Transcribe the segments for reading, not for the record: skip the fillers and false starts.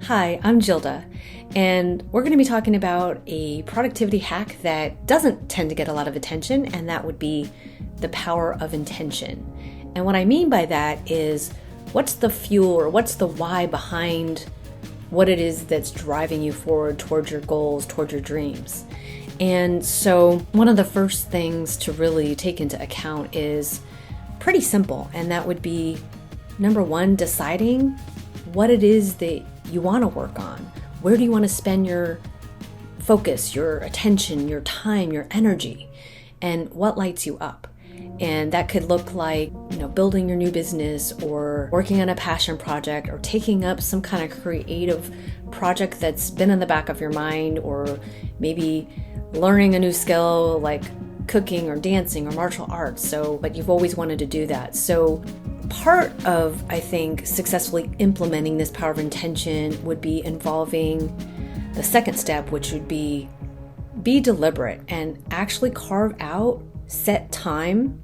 Hi, I'm Gilda, and we're going to be talking about a productivity hack that doesn't tend to get a lot of attention, and that would be the power of intention. And what I mean by that is, what's the fuel or what's the why behind what it is that's driving you forward towards your goals, towards your dreams? And so one of the first things to really take into account is pretty simple, and that would be, number one, deciding what it is that you want to work on. Where do you want to spend your focus, your attention, your time, your energy, and what lights you up? And that could look like, building your new business, or working on a passion project, or taking up some kind of creative project that's been in the back of your mind, or maybe learning a new skill like cooking or dancing or martial arts. But you've always wanted to do that. So part of, I think, successfully implementing this power of intention would be involving the second step, which would be deliberate and actually carve out set time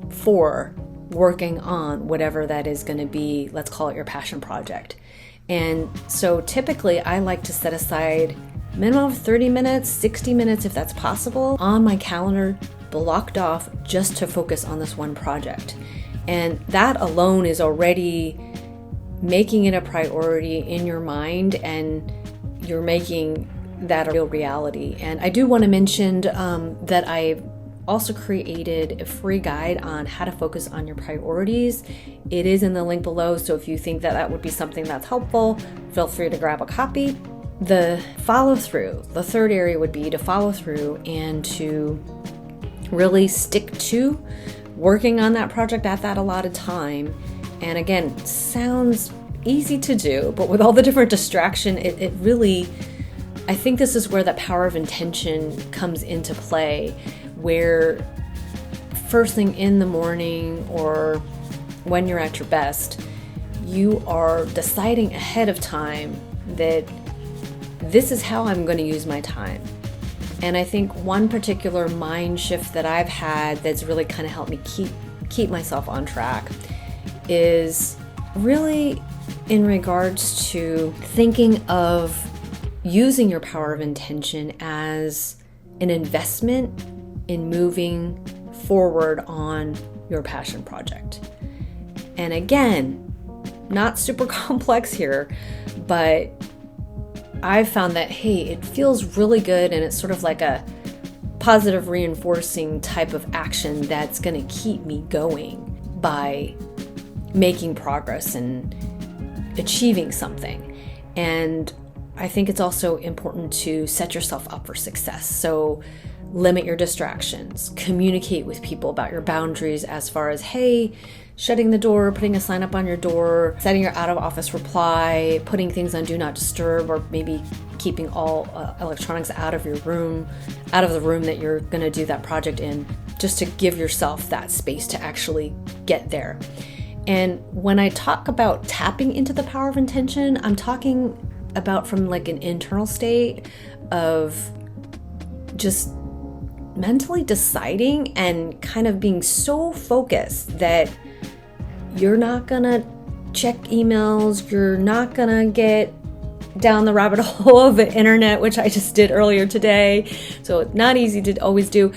for working on whatever that is going to be. Let's call it your passion project. And so typically I like to set aside minimum of 30 minutes, 60 minutes if that's possible, on my calendar, blocked off just to focus on this one project. And that alone is already making it a priority in your mind, and you're making that a real reality. And I do want to mention that I've also created a free guide on how to focus on your priorities. It is in the link below, so if you think that that would be something that's helpful, feel free to grab a copy. The follow through, the third area would be to follow through and to really stick to working on that project at that allotted time. And again, sounds easy to do, but with all the different distraction, it really, I think this is where that power of intention comes into play, where first thing in the morning or when you're at your best, you are deciding ahead of time that this is how I'm going to use my time. And I think one particular mind shift that I've had that's really kind of helped me keep myself on track is really in regards to thinking of using your power of intention as an investment in moving forward on your passion project. And again, not super complex here, but I've found that, hey, it feels really good, and it's sort of like a positive reinforcing type of action that's going to keep me going by making progress and achieving something. And I think it's also important to set yourself up for success. So limit your distractions, communicate with people about your boundaries as far as, hey, shutting the door, putting a sign up on your door, setting your out of office reply, putting things on do not disturb, or maybe keeping all electronics out of your room, out of the room that you're going to do that project in, just to give yourself that space to actually get there. And when I talk about tapping into the power of intention, I'm talking about from like an internal state of just mentally deciding and kind of being so focused that you're not gonna check emails, you're not gonna get down the rabbit hole of the internet, which I just did earlier today. So it's not easy to always do.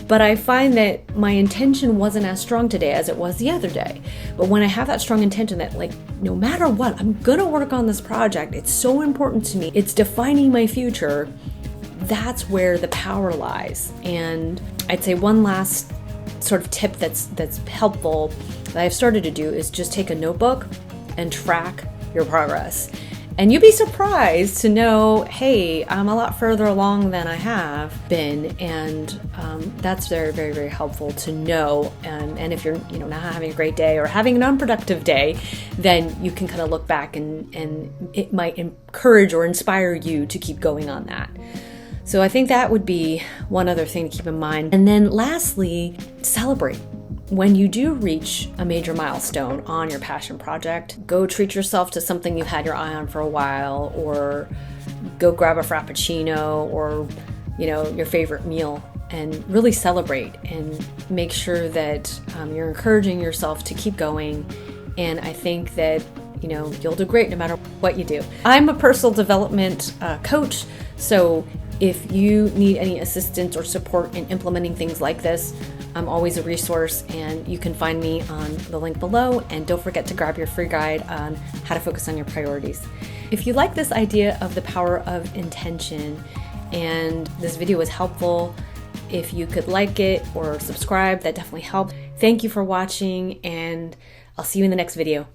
But I find that my intention wasn't as strong today as it was the other day. But when I have that strong intention that, like, no matter what, I'm gonna work on this project, it's so important to me, it's defining my future, that's where the power lies. And I'd say one last sort of tip that's helpful that I've started to do is just take a notebook and track your progress. And you'd be surprised to know, hey, I'm a lot further along than I have been. And that's very, very, very helpful to know. And if you're not having a great day or having an unproductive day, then you can kind of look back and it might encourage or inspire you to keep going on that. So I think that would be one other thing to keep in mind. And then lastly, celebrate. When you do reach a major milestone on your passion project, go treat yourself to something you've had your eye on for a while, or go grab a Frappuccino or, your favorite meal, and really celebrate and make sure that you're encouraging yourself to keep going. And I think that, you'll do great no matter what you do. I'm a personal development coach, so if you need any assistance or support in implementing things like this, I'm always a resource, and you can find me on the link below. And don't forget to grab your free guide on how to focus on your priorities. If you like this idea of the power of intention and this video was helpful, if you could like it or subscribe, that definitely helps. Thank you for watching, and I'll see you in the next video.